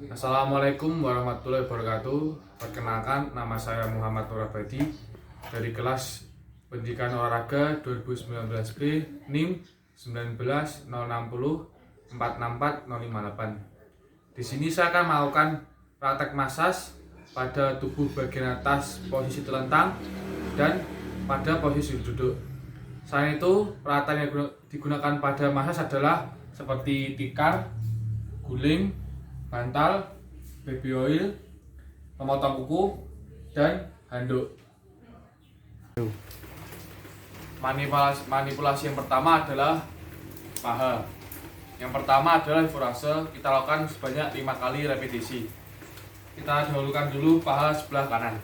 Assalamualaikum warahmatullahi wabarakatuh. Perkenalkan, nama saya Muhammad Nur Abadi dari kelas Pendidikan Olahraga 2019B NIM 19 060 464 058. Di sini saya akan melakukan praktek massage pada tubuh bagian atas posisi telentang dan pada posisi duduk. Selain itu, peralatan yang digunakan pada massage adalah seperti tikar, guling, bantal, baby oil, pemotong kuku, dan handuk. Manipulasi yang pertama adalah paha. Yang pertama adalah hifurase, kita lakukan sebanyak 5 kali repetisi. Kita dahulukan dulu paha sebelah kanan.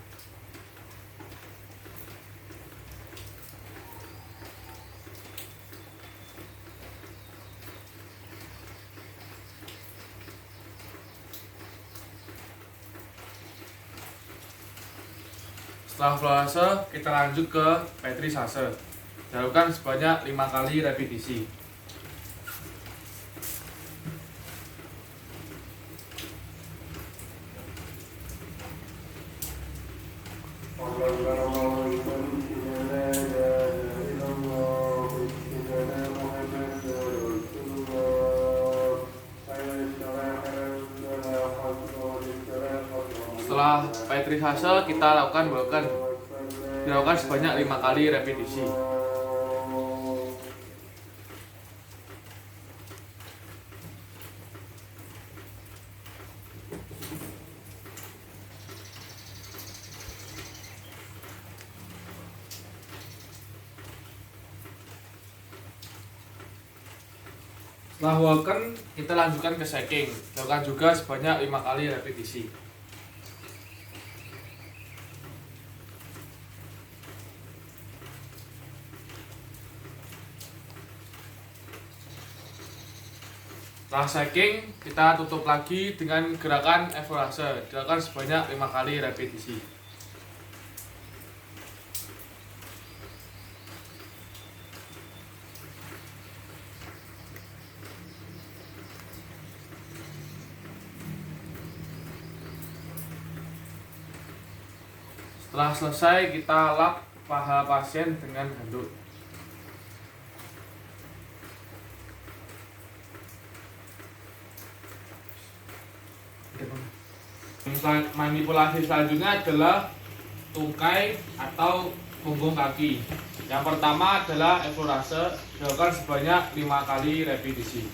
Setelah hifurase, kita lanjut ke petrisase. Lakukan sebanyak 5 kali repetisi. Setelah petrisase, kita dilakukan sebanyak 5 kali repetisi. Setelah walken, kita lanjutkan ke shaking. Lakukan juga sebanyak 5 kali repetisi. Setelah shaking, kita tutup lagi dengan gerakan hifurase. Dilakukan sebanyak 5 kali repetisi. Setelah selesai, kita lap paha pasien dengan handuk. Manipulasi selanjutnya adalah tungkai atau punggung kaki. Yang pertama adalah hifurase, dilakukan sebanyak 5 kali repetisi.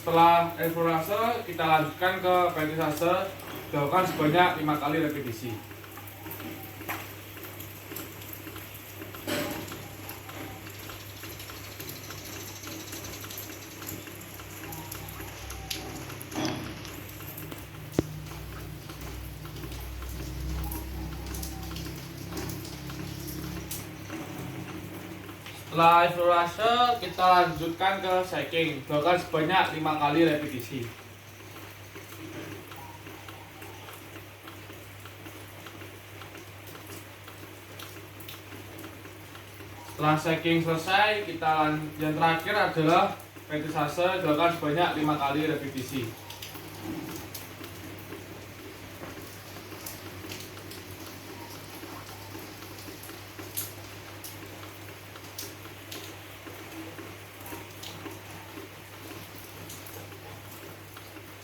Setelah hifurase, kita lanjutkan ke petrisase, dilakukan sebanyak 5 kali repetisi. Setelah hifurase, kita lanjutkan ke shaking, dilakukan sebanyak 5 kali repetisi. Setelah shaking selesai, yang terakhir adalah petrisase, dilakukan sebanyak 5 kali repetisi.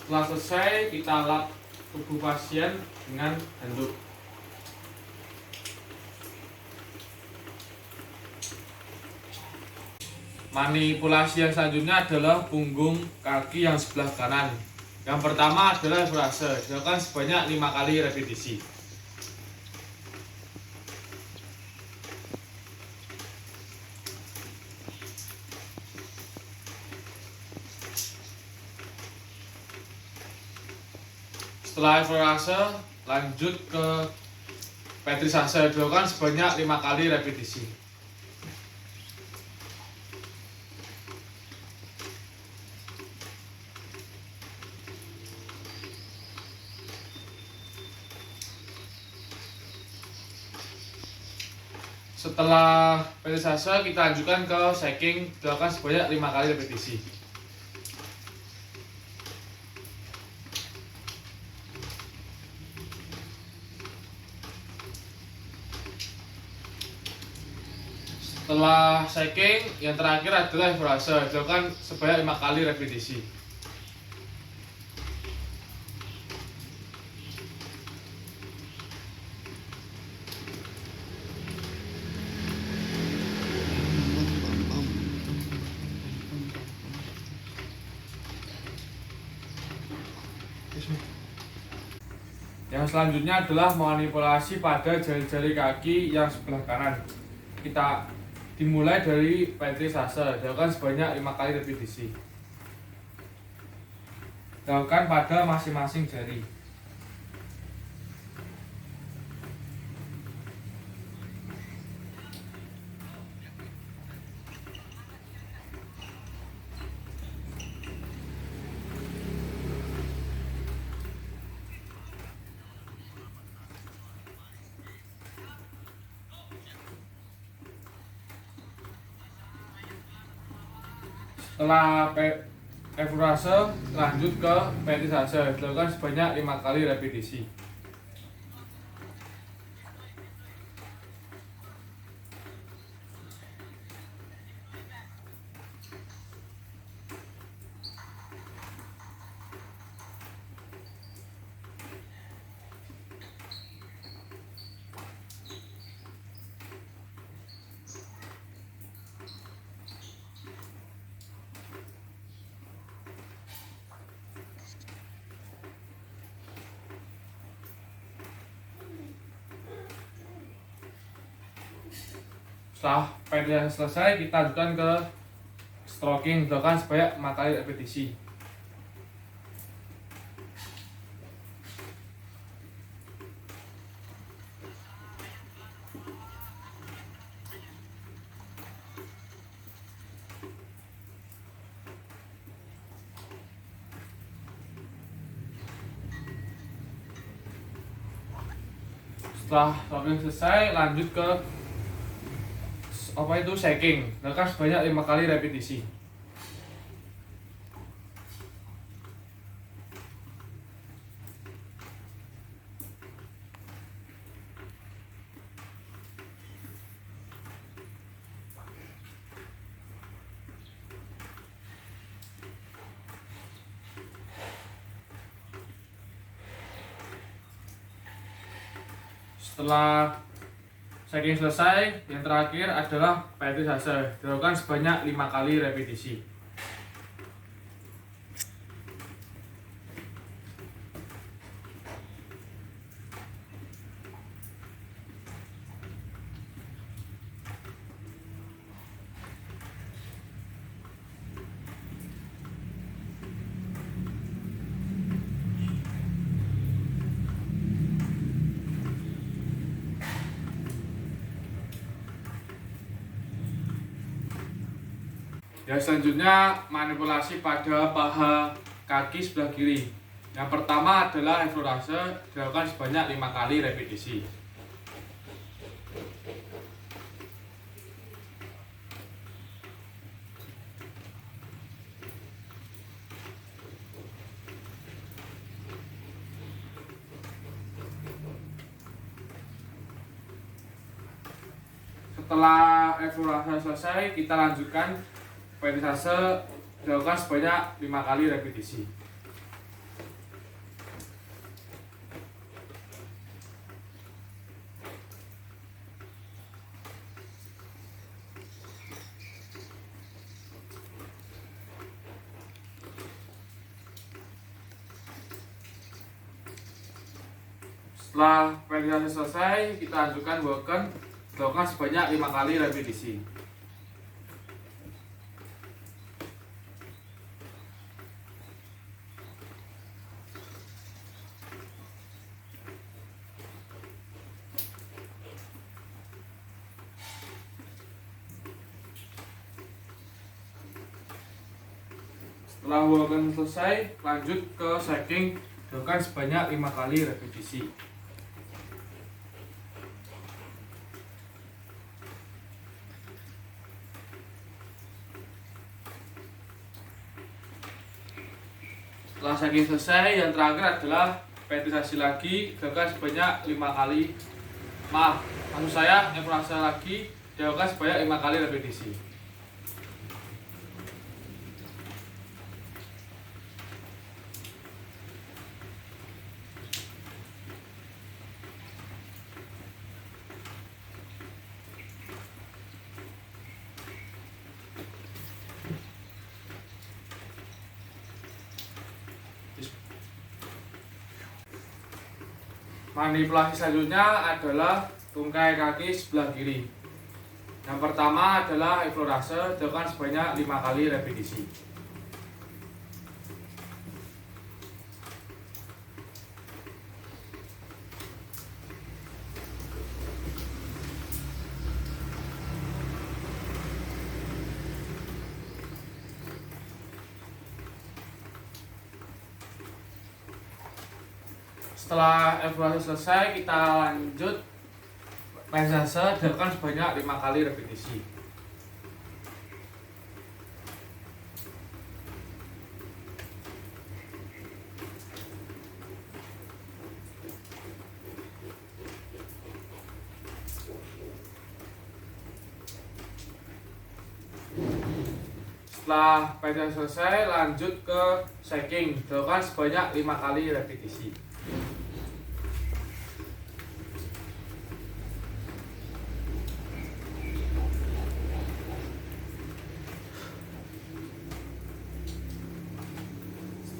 Setelah selesai, kita lap tubuh pasien dengan handuk. Manipulasi yang selanjutnya adalah punggung kaki yang sebelah kanan. Yang pertama adalah hifurase, dilakukan sebanyak 5 kali repetisi. Setelah hifurase, lanjut ke petrisase, dilakukan sebanyak 5 kali repetisi. Setelah perisase kita lanjutkan ke shaking, dilakukan sebanyak 5 kali repetisi. Setelah shaking, yang terakhir adalah evaluasi, dilakukan sebanyak 5 kali repetisi. Yang selanjutnya adalah manipulasi pada jari-jari kaki yang sebelah kanan. Kita dimulai dari perisase, dilakukan sebanyak 5 kali repetisi. Dilakukan pada masing-masing jari. Setelah evaluasi, lanjut ke perisase, dilakukan sebanyak 5 kali repetisi. Setelah perisase selesai, kita lanjutkan ke stroking, dilakukan sebanyak 5 kali repetisi. Setelah stroking selesai, lanjut ke shaking, dilakukan sebanyak 5 kali repetisi. Setelah shaking selesai, yang terakhir adalah perisase, dilakukan sebanyak 5 kali repetisi. Yang selanjutnya manipulasi pada paha kaki sebelah kiri. Yang pertama adalah evaluasi, dilakukan sebanyak 5 kali repetisi. Setelah evaluasi selesai, kita lanjutkan perisase, dilakukan sebanyak 5 kali repetisi. Setelah perisase selesai, kita lanjutkan walken, dilakukan sebanyak 5 kali repetisi. Setelah walken selesai, lanjut ke shaking, dilakukan sebanyak 5 kali repetisi. Setelah saking selesai, yang terakhir adalah penetrasi lagi, dilakukan sebanyak 5 kali. Maksud saya evaluasi lagi dilakukan sebanyak 5 kali repetisi. Manipulasi selanjutnya adalah tungkai kaki sebelah kiri. Yang pertama adalah explorase, dilakukan sebanyak 5 kali repetisi. Setelah evaluasi selesai, kita lanjut pesase, dilakukan sebanyak 5 kali repetisi. Setelah pesase selesai, lanjut ke shaking, dilakukan sebanyak 5 kali repetisi.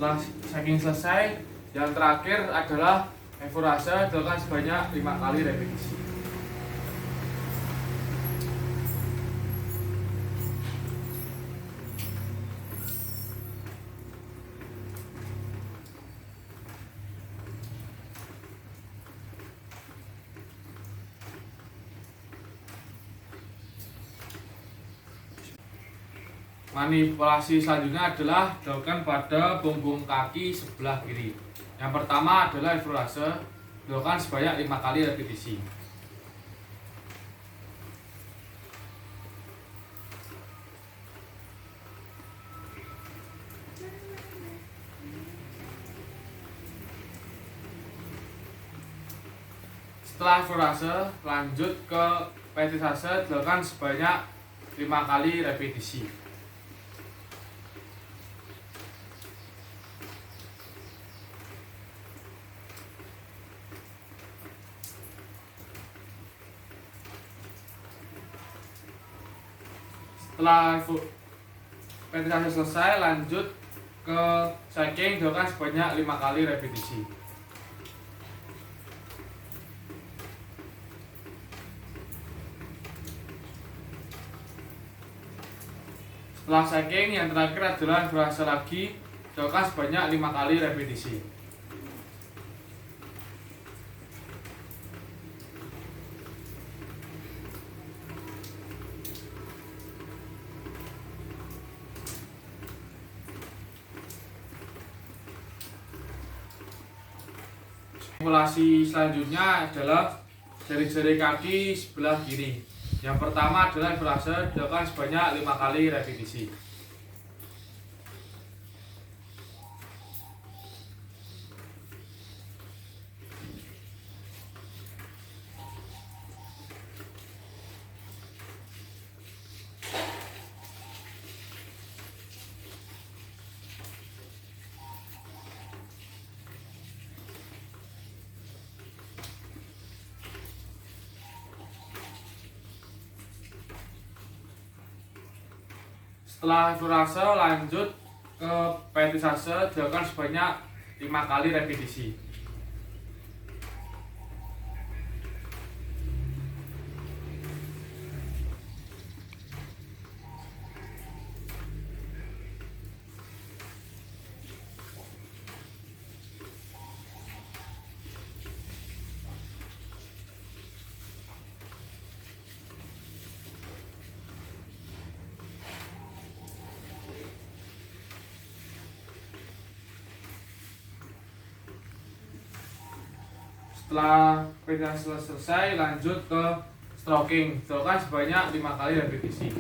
Setelah shaking selesai, yang terakhir adalah evaluasi, dilakukan sebanyak 5 kali repetisi. Manipulasi selanjutnya adalah dilakukan pada punggung kaki sebelah kiri. Yang pertama adalah evaluasi, dilakukan sebanyak 5 kali repetisi. Setelah evaluasi, lanjut ke penetrasi, dilakukan sebanyak 5 kali repetisi. Setelah penetrasi selesai, lanjut ke shaking, dilakukan sebanyak 5 kali repetisi. Setelah shaking, yang terakhir adalah evaluasi lagi, dilakukan sebanyak 5 kali repetisi. Manipulasi selanjutnya adalah jari-jari kaki sebelah kiri. Yang pertama adalah evaluasi, dilakukan sebanyak 5 kali repetisi. Setelah evaluasi, lanjut ke penetrasi, dilakukan sebanyak 5 kali repetisi. Setelah penetrasi selesai, lanjut ke stroking, dilakukan sebanyak 5 kali repetisi.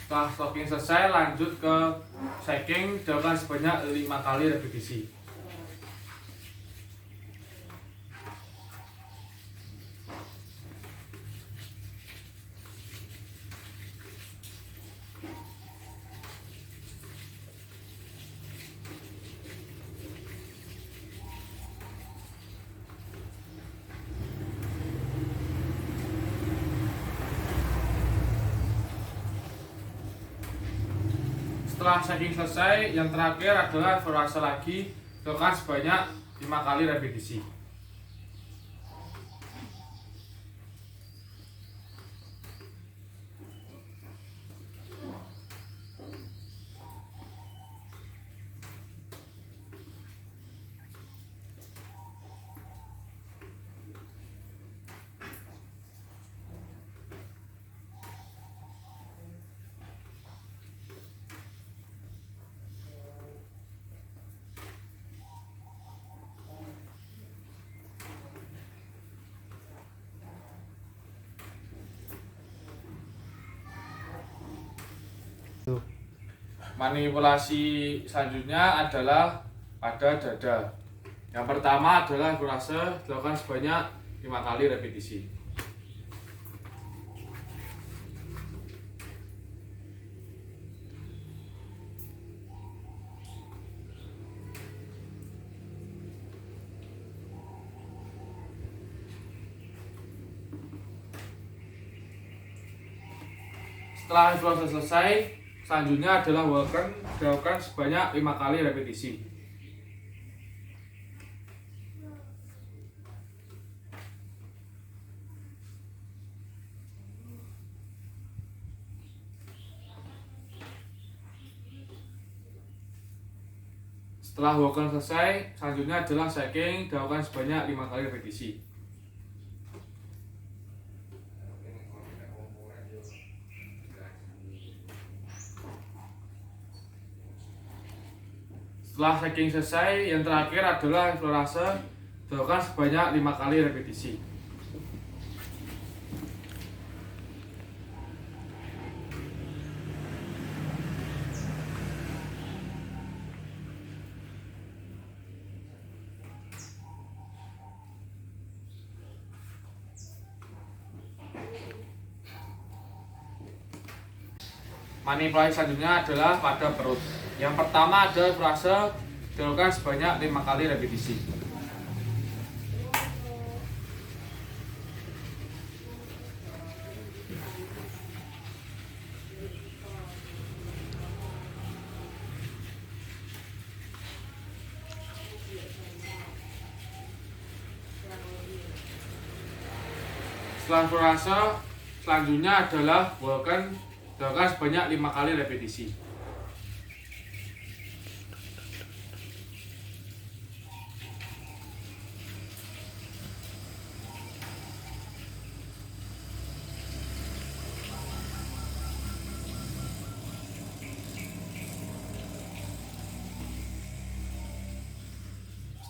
Setelah stocking selesai, lanjut ke shaking, dilakukan sebanyak 5 kali repetisi. Setelah shaking selesai, yang terakhir adalah evaluasi lagi, dilakukan sebanyak 5 kali repetisi. Manipulasi selanjutnya adalah pada dada. Yang pertama adalah evaluasi, dilakukan sebanyak 5 kali repetisi. Setelah evaluasi selesai, selanjutnya adalah walking, dilakukan sebanyak 5 kali repetisi. Setelah walking selesai, selanjutnya adalah shaking, dilakukan sebanyak 5 kali repetisi. Setelah shaking selesai, yang terakhir adalah evaluasi, dilakukan sebanyak 5 kali repetisi. Manipulasi selanjutnya adalah pada perut. Yang pertama adalah evaluasi, dilakukan sebanyak 5 kali repetisi. Setelah evaluasi, selanjutnya adalah walking, dilakukan sebanyak 5 kali repetisi.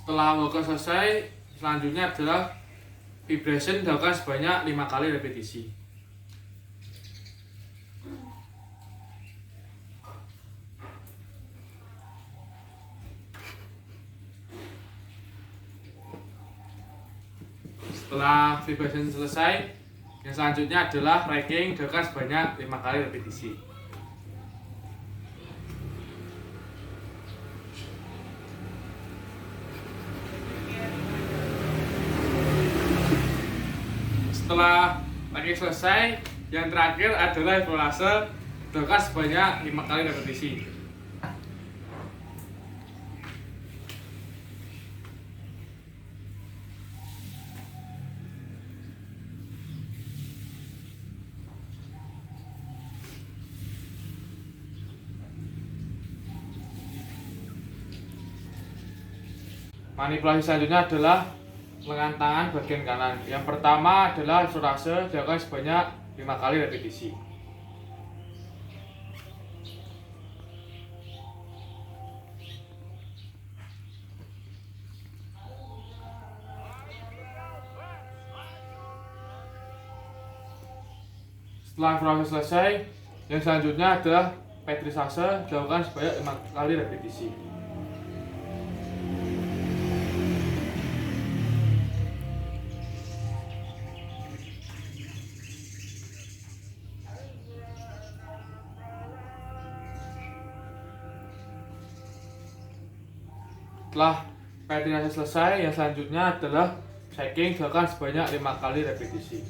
Setelah walking selesai, selanjutnya adalah vibration, dilakukan sebanyak 5 kali repetisi. Setelah vibration selesai, yang selanjutnya adalah racking, dilakukan sebanyak 5 kali repetisi. Setelah racking selesai, yang terakhir adalah evaluasi, dilakukan sebanyak 5 kali repetisi. Manipulasi selanjutnya adalah lengan tangan bagian kanan. Yang pertama adalah evaluasi, dilakukan sebanyak 5 kali repetisi. Setelah evaluasi selesai, Yang selanjutnya adalah petrisase, dilakukan sebanyak 5 kali repetisi. Setelah petrisase selesai, yang selanjutnya adalah shaking, dilakukan sebanyak 5 kali repetisi.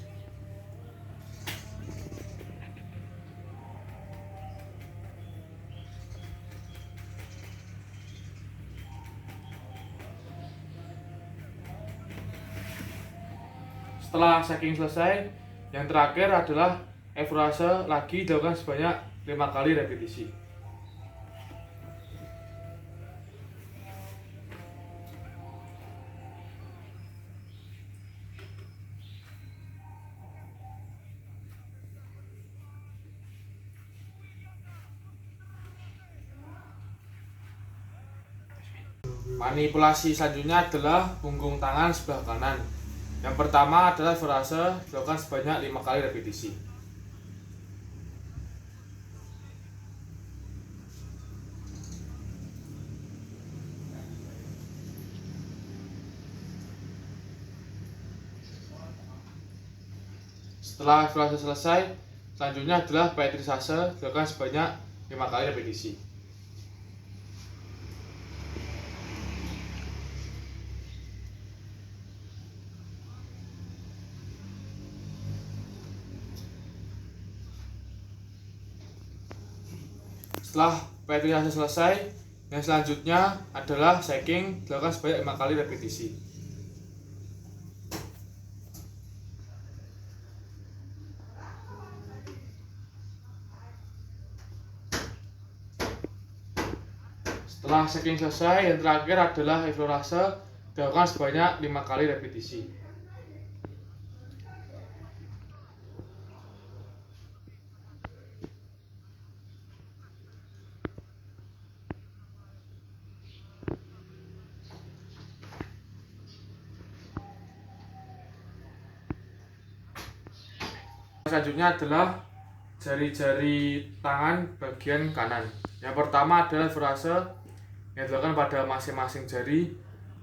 Setelah shaking selesai, yang terakhir adalah evaluasi lagi, dilakukan sebanyak 5 kali repetisi. Manipulasi selanjutnya adalah punggung tangan sebelah kanan. Yang pertama adalah evaluasi, dilakukan sebanyak 5 kali repetisi. Setelah evaluasi selesai, selanjutnya adalah petrisase, dilakukan sebanyak 5 kali repetisi. Setelah petrisase selesai, yang selanjutnya adalah shaking, dilakukan sebanyak 5 kali repetisi. Setelah shaking selesai, yang terakhir adalah evaluasi, dilakukan sebanyak 5 kali repetisi. Selanjutnya adalah jari-jari tangan bagian kanan. Yang pertama adalah evaluasi yang dilakukan pada masing-masing jari,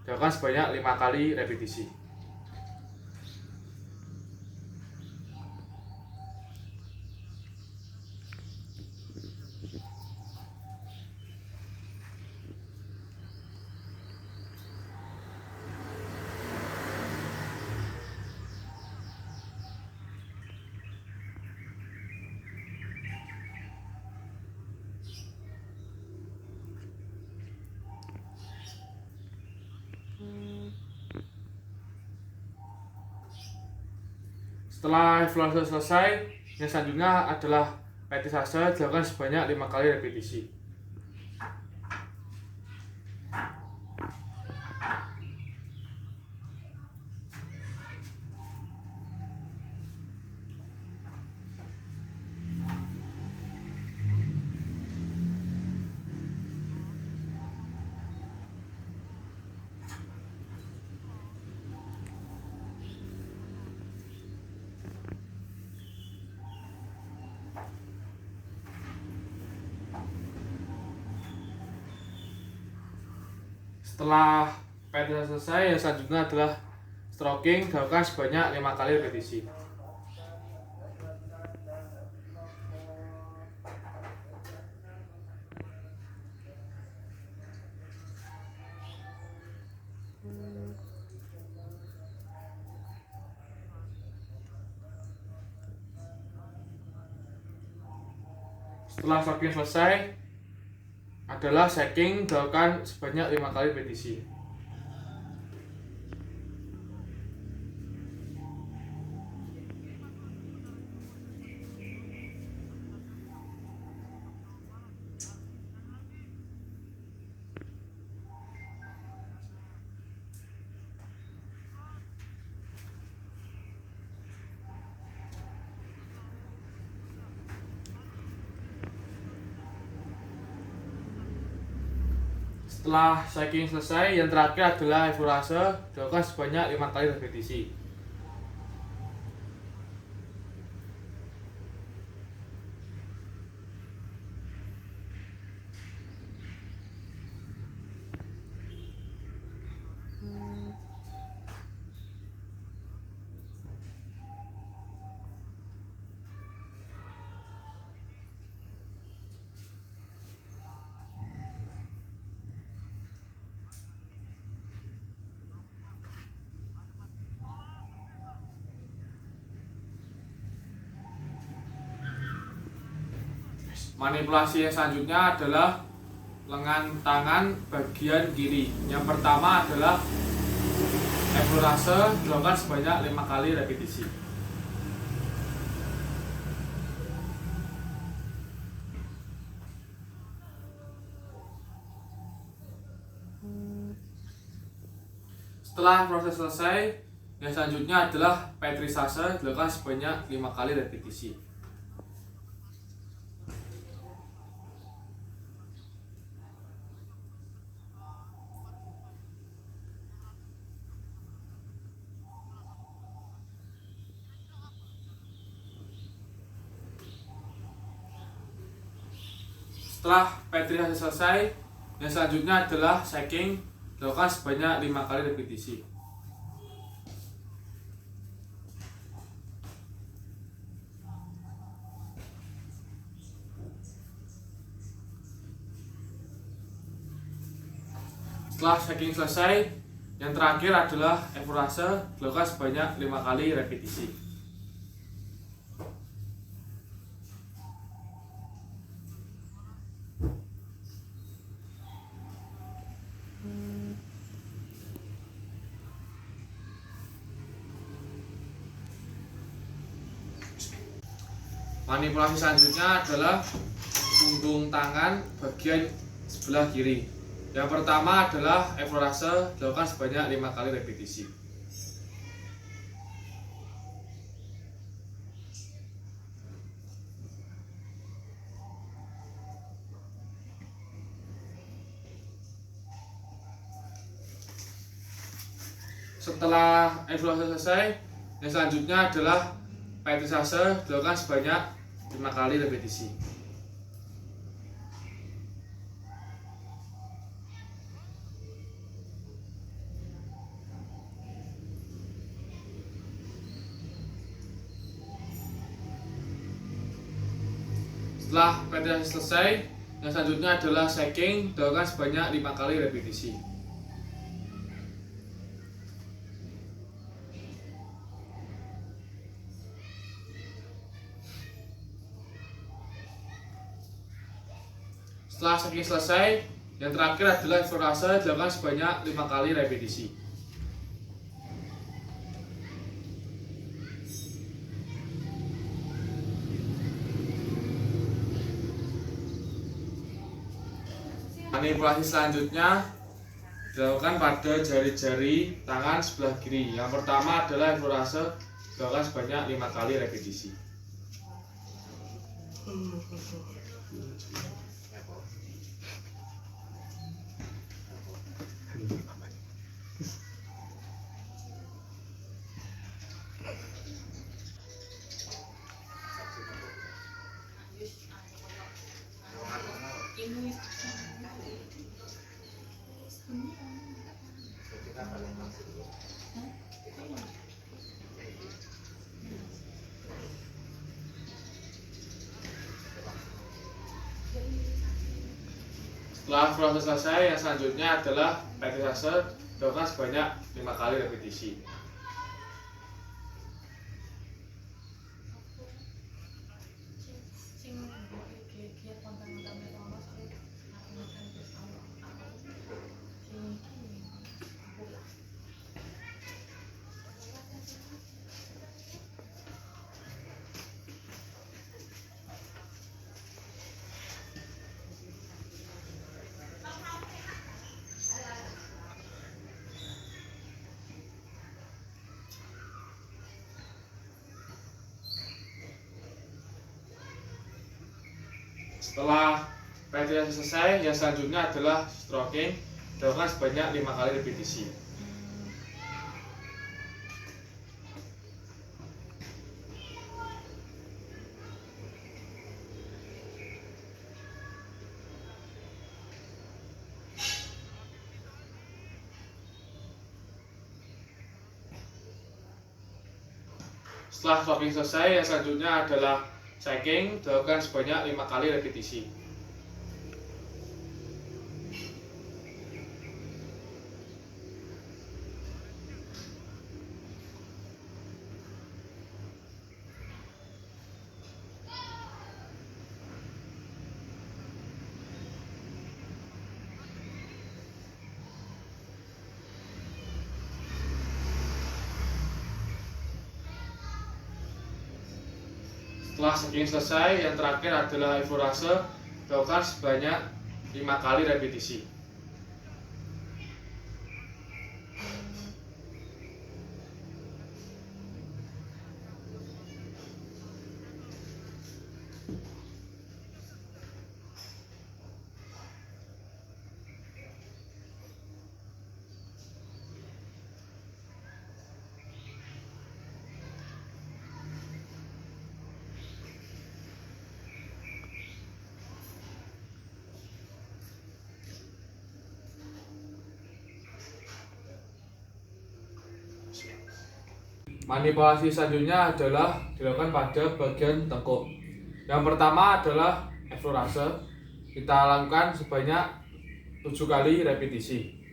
dilakukan sebanyak 5 kali repetisi. Setelah evaluasi selesai, yang selanjutnya adalah petrisase, dilakukan sebanyak 5 kali repetisi. Setelah petrisase selesai, yang selanjutnya adalah stroking, dilakukan sebanyak 5 kali repetisi. Setelah stroking selesai, adalah shaking, dilakukan sebanyak 5 kali repetisi. Setelah shaking selesai, yang terakhir adalah evaluasi, dilakukan sebanyak 5 kali repetisi. Manipulasi yang selanjutnya adalah lengan tangan bagian kiri. Yang pertama adalah eksplorase dilakukan sebanyak 5 kali repetisi. Setelah proses selesai, yang selanjutnya adalah petrisase dilakukan sebanyak 5 kali repetisi. Setelah petrisase selesai, yang selanjutnya adalah shaking dilakukan sebanyak 5 kali repetisi. Setelah shaking selesai, yang terakhir adalah eksplorase dilakukan sebanyak 5 kali repetisi. Manipulasi selanjutnya adalah punggung tangan bagian sebelah kiri. Yang pertama adalah eksplorase dilakukan sebanyak 5 kali repetisi. Setelah eksplorasi selesai, yang selanjutnya adalah petrisase dilakukan sebanyak 5 kali repetisi. Setelah petrisase selesai, yang selanjutnya adalah shaking dilakukan sebanyak 5 kali repetisi. Setelah shaking selesai, yang terakhir adalah eksplorase dilakukan sebanyak 5 kali repetisi. Manipulasi selanjutnya dilakukan pada jari-jari tangan sebelah kiri. Yang pertama adalah eksplorase dilakukan sebanyak 5 kali repetisi. Setelah proses selesai, yang selanjutnya adalah petrisase dilakukan sebanyak 5 kali repetisi. Setelah petrisase selesai, yang selanjutnya adalah stroking dilakukan sebanyak 5 kali repetisi. Setelah stroking selesai, yang selanjutnya adalah shaking dilakukan sebanyak 5 kali repetisi. Setelah skiing selesai, yang terakhir adalah evorase. Lakukan sebanyak 5 kali repetisi. Manipulasi selanjutnya adalah dilakukan pada bagian tengkuk. Yang pertama adalah evorase. Kita lakukan sebanyak 7 kali repetisi.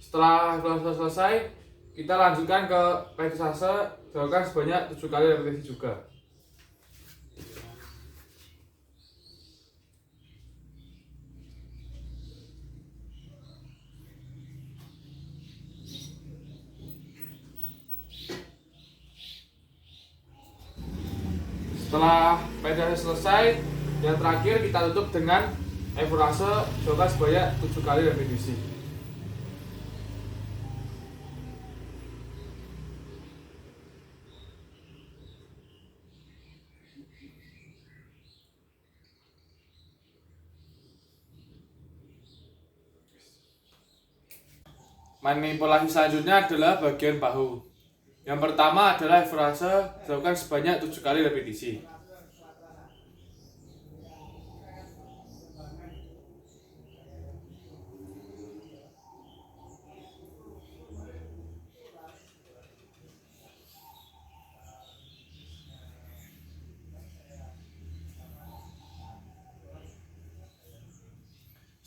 Setelah evorase selesai, kita lanjutkan ke perisase, dilakukan sebanyak 7 kali repetisi juga. Setelah perisase selesai, yang terakhir kita tutup dengan evorase, dilakukan sebanyak 7 kali repetisi. Manipulasi selanjutnya adalah bagian bahu. Yang pertama adalah evorase, dilakukan sebanyak 7 kali repetisi.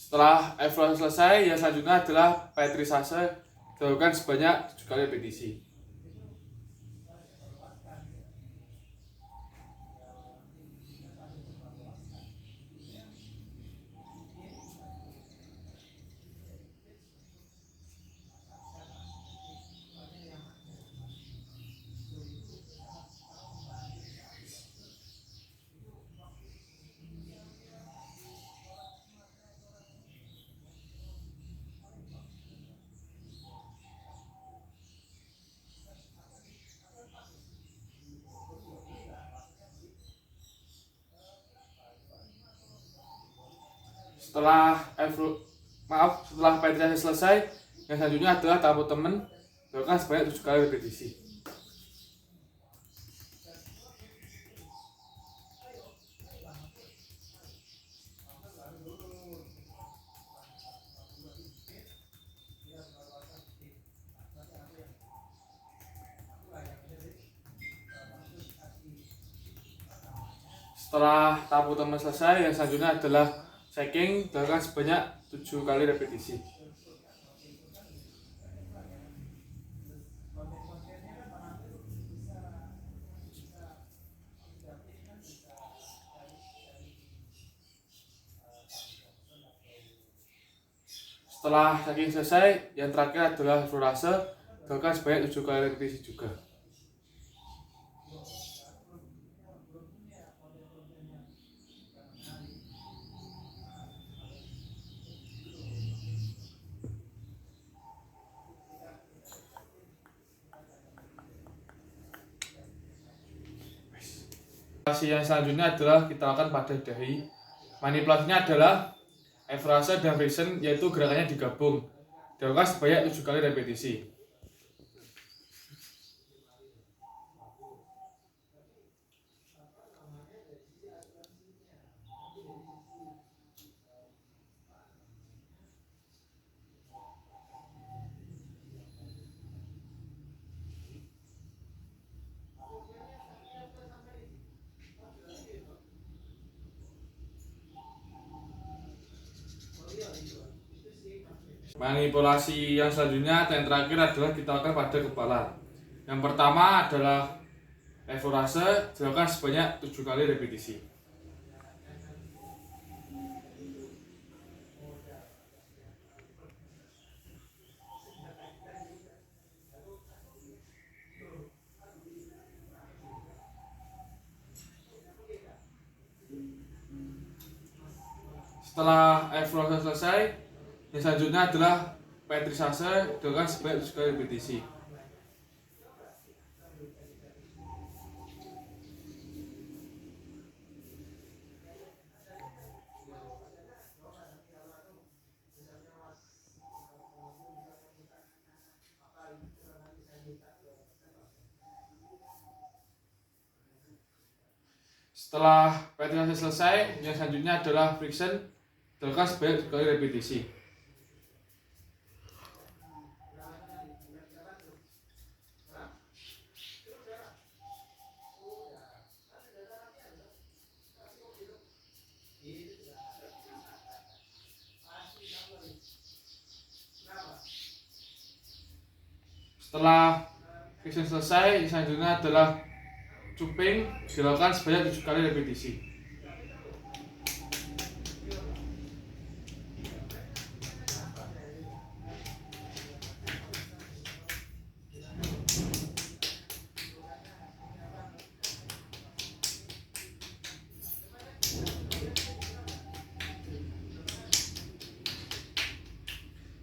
Setelah evorase selesai, yang selanjutnya adalah petrisase, dilakukan sebanyak 7 kali repetisi. Setelah petrisase selesai, yang selanjutnya adalah tamu temen, dilakukan sebanyak 7 kali repetisi. Setelah tamu teman selesai, yang selanjutnya adalah shaking, dilakukan sebanyak 7 kali repetisi. Setelah shaking selesai, yang terakhir adalah evorase, dilakukan sebanyak 7 kali repetisi juga. Manipulasi yang selanjutnya adalah kita lakukan pada dahi. Manipulasinya adalah evorase dan flexion, yaitu gerakannya digabung. Dilakukan sebanyak 7 kali repetisi. Manipulasi yang selanjutnya yang terakhir adalah kita lakukan pada kepala. Yang pertama adalah Evorase dilakukan sebanyak 7 kali repetisi. Setelah evorase selesai, yang selanjutnya adalah petrisase dilakukan sebanyak 7 kali repetisi. Setelah petrisase selesai, yang selanjutnya adalah friction dilakukan sebanyak 7 kali repetisi. Setelah friction selesai, yang selanjutnya adalah cupping dilakukan sebanyak 7 kali repetisi.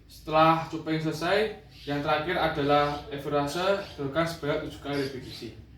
Setelah cupping selesai, yang terakhir adalah evorase dilakukan sebanyak 7 kali repetisi.